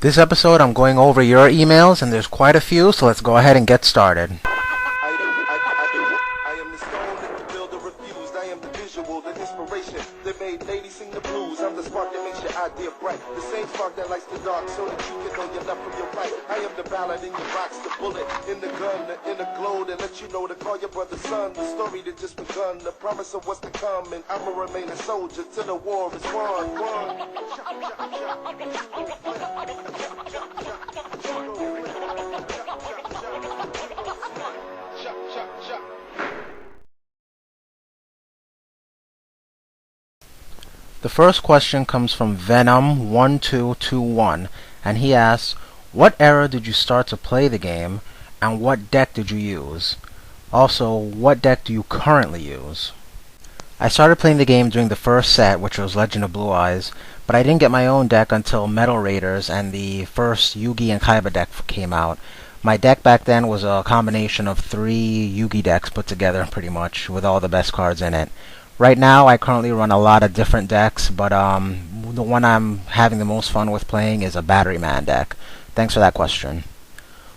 This episode I'm going over your emails, and there's quite a few, so let's go ahead and get started. I am the stone that the builder refused. I am the visual, the inspiration that made ladies sing the blues. I'm the spark that makes your idea bright. The same spark that lights the dark so that you can know your left from your right. I am the ballad in your box, the bullet in the gun, the inner glow that lets you know to call your brother son. The story that just begun, the promise of what's to come. And I'ma remain a soldier till the war is won. The first question comes from Venom1221, and he asks, what era did you start to play the game, and what deck did you use? Also, what deck do you currently use? I started playing the game during the first set, which was Legend of Blue Eyes, but I didn't get my own deck until Metal Raiders and the first Yugi and Kaiba deck came out. My deck back then was a combination of 3 Yugi decks put together, pretty much, with all the best cards in it. Right now, I currently run a lot of different decks, but the one I'm having the most fun with playing is a Battery Man deck. Thanks for that question.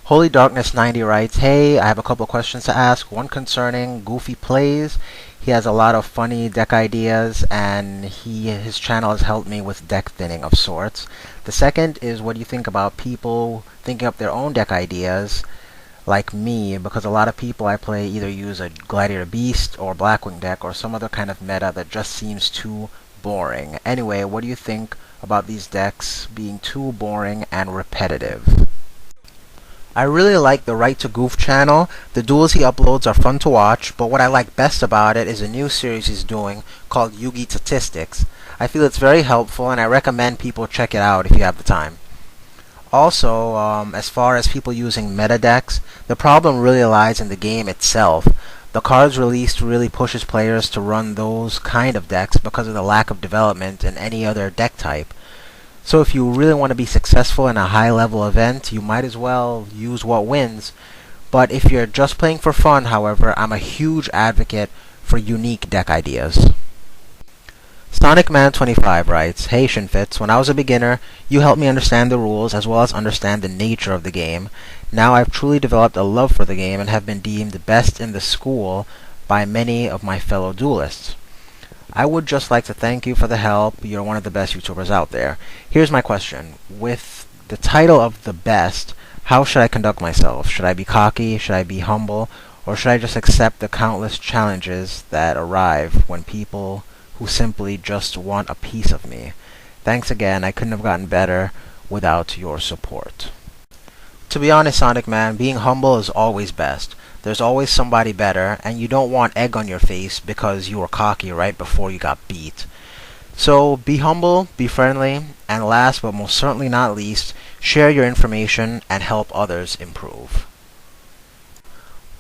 Holy Darkness 90 writes, hey, I have a couple of questions to ask. One concerning Goofy Plays. He has a lot of funny deck ideas, and his channel has helped me with deck thinning of sorts. The second is, what do you think about people thinking up their own deck ideas, like me, because a lot of people I play either use a Gladiator Beast or Blackwing deck or some other kind of meta that just seems too boring. Anyway, what do you think about these decks being too boring and repetitive? I really like the Right to Goof channel. The duels he uploads are fun to watch, but what I like best about it is a new series he's doing called Yugi Statistics. I feel it's very helpful, and I recommend people check it out if you have the time. Also, as far as people using meta decks, the problem really lies in the game itself. The cards released really pushes players to run those kind of decks because of the lack of development in any other deck type. So if you really want to be successful in a high-level event, you might as well use what wins. But if you're just playing for fun, however, I'm a huge advocate for unique deck ideas. SonicMan25 writes, hey Shinfitz, when I was a beginner, you helped me understand the rules as well as understand the nature of the game. Now I've truly developed a love for the game and have been deemed best in the school by many of my fellow duelists. I would just like to thank you for the help. You're one of the best YouTubers out there. Here's my question. With the title of the best, how should I conduct myself? Should I be cocky? Should I be humble? Or should I just accept the countless challenges that arrive when people who simply just want a piece of me? Thanks again. I couldn't have gotten better without your support. To be honest, Sonic Man, being humble is always best. There's always somebody better, and you don't want egg on your face because you were cocky right before you got beat. So be humble, be friendly, and last but most certainly not least, share your information and help others improve.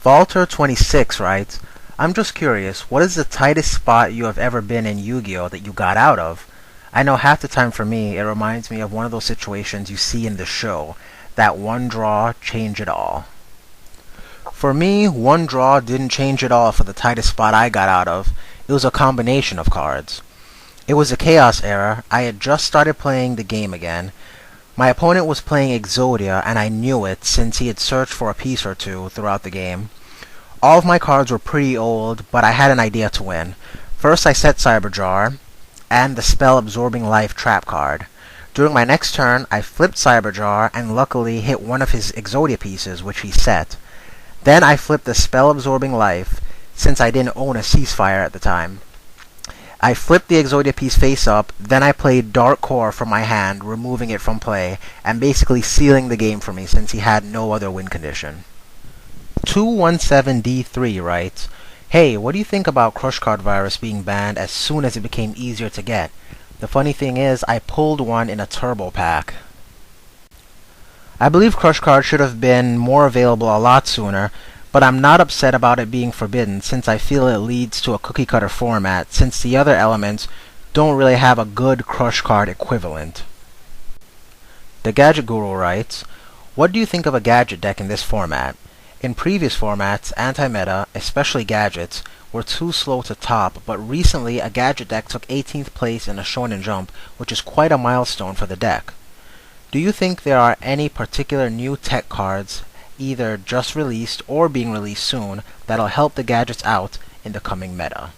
Valter26 writes, I'm just curious, what is the tightest spot you have ever been in Yu-Gi-Oh! That you got out of? I know half the time for me, it reminds me of one of those situations you see in the show, that one draw change it all. For me, one draw didn't change it all for the tightest spot I got out of. It was a combination of cards. It was the Chaos era. I had just started playing the game again. My opponent was playing Exodia, and I knew it since he had searched for a piece or two throughout the game. All of my cards were pretty old, but I had an idea to win. First I set Cyberjar, and the Spell Absorbing Life trap card. During my next turn, I flipped Cyberjar, and luckily hit one of his Exodia pieces, which he set. Then I flipped the Spell Absorbing Life, since I didn't own a Ceasefire at the time. I flipped the Exodia piece face up, then I played Dark Core from my hand, removing it from play, and basically sealing the game for me since he had no other win condition. 217D3 writes, hey, what do you think about Crush Card Virus being banned as soon as it became easier to get? The funny thing is, I pulled one in a turbo pack. I believe Crush Card should have been more available a lot sooner, but I'm not upset about it being forbidden since I feel it leads to a cookie cutter format since the other elements don't really have a good Crush Card equivalent. The Gadget Guru writes, what do you think of a Gadget deck in this format? In previous formats, anti-meta, especially Gadgets, were too slow to top, but recently a Gadget deck took 18th place in a Shonen Jump, which is quite a milestone for the deck. Do you think there are any particular new tech cards, either just released or being released soon, that'll help the gadgets out in the coming meta?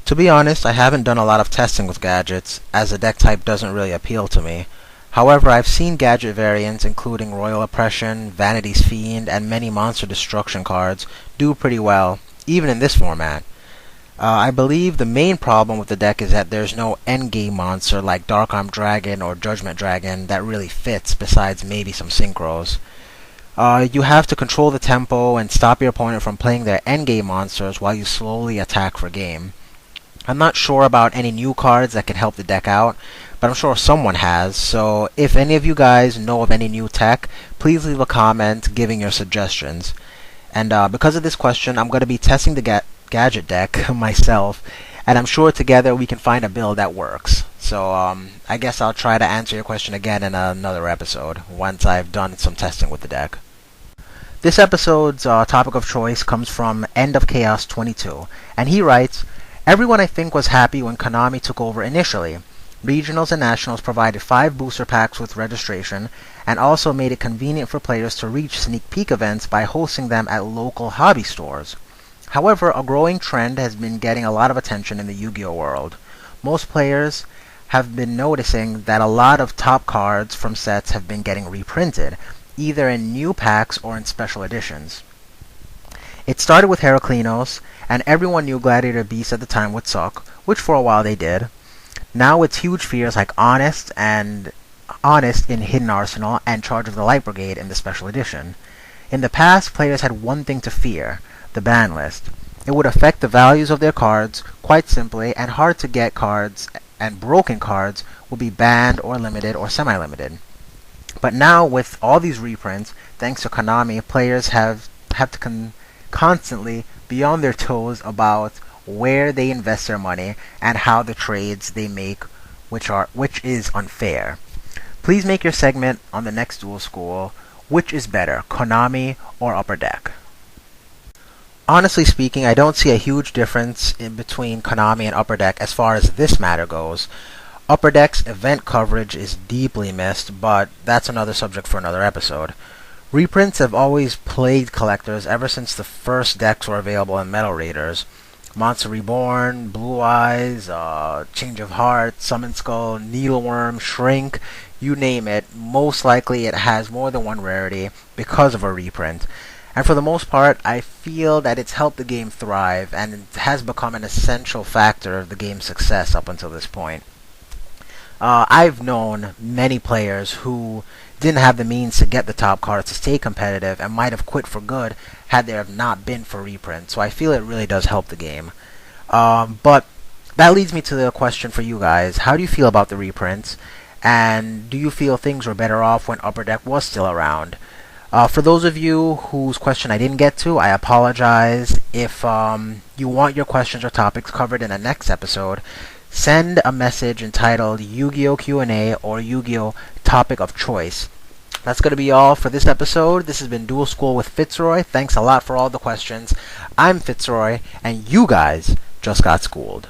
To be honest, I haven't done a lot of testing with gadgets, as the deck type doesn't really appeal to me. However, I've seen gadget variants including Royal Oppression, Vanity's Fiend, and many Monster Destruction cards do pretty well, even in this format. I believe the main problem with the deck is that there's no endgame monster like Dark Arm Dragon or Judgment Dragon that really fits, besides maybe some synchros. You have to control the tempo and stop your opponent from playing their endgame monsters while you slowly attack for game. I'm not sure about any new cards that can help the deck out, but I'm sure someone has, so if any of you guys know of any new tech, please leave a comment giving your suggestions. And because of this question, I'm going to be testing the Gadget deck myself, and I'm sure together we can find a build that works. So I guess I'll try to answer your question again in another episode, once I've done some testing with the deck. This episode's topic of choice comes from End of Chaos 22, and he writes, "Everyone I think was happy when Konami took over initially. Regionals and Nationals provided 5 booster packs with registration, and also made it convenient for players to reach sneak peek events by hosting them at local hobby stores. However, a growing trend has been getting a lot of attention in the Yu-Gi-Oh world. Most players have been noticing that a lot of top cards from sets have been getting reprinted, either in new packs or in special editions. It started with Heraclinos, and everyone knew Gladiator Beast at the time would suck, which for a while they did. Now it's huge fears like Honest in Hidden Arsenal and Charge of the Light Brigade in the special edition. In the past, players had one thing to fear: the ban list. It would affect the values of their cards quite simply, and hard to get cards and broken cards would be banned or limited or semi-limited. But now, with all these reprints, thanks to Konami, players have to constantly be on their toes about where they invest their money and how the trades they make, which is unfair. Please make your segment on the next Duel School. Which is better, Konami or Upper Deck? Honestly speaking, I don't see a huge difference in between Konami and Upper Deck as far as this matter goes. Upper Deck's event coverage is deeply missed, but that's another subject for another episode. Reprints have always plagued collectors ever since the first decks were available in Metal Raiders. Monster Reborn, Blue Eyes, Change of Heart, Summon Skull, Needleworm, Shrink, you name it, most likely it has more than one rarity because of a reprint. And for the most part, I feel that it's helped the game thrive, and it has become an essential factor of the game's success up until this point. I've known many players who didn't have the means to get the top cards to stay competitive and might have quit for good had there have not been for reprint, so I feel it really does help the game. But that leads me to the question for you guys. How do you feel about the reprints? And do you feel things were better off when Upper Deck was still around? For those of you whose question I didn't get to, I apologize. If you want your questions or topics covered in the next episode, send a message entitled Yu-Gi-Oh! Q&A or Yu-Gi-Oh! Topic of Choice. That's going to be all for this episode. This has been Duel School with Fitzroy. Thanks a lot for all the questions. I'm Fitzroy, and you guys just got schooled.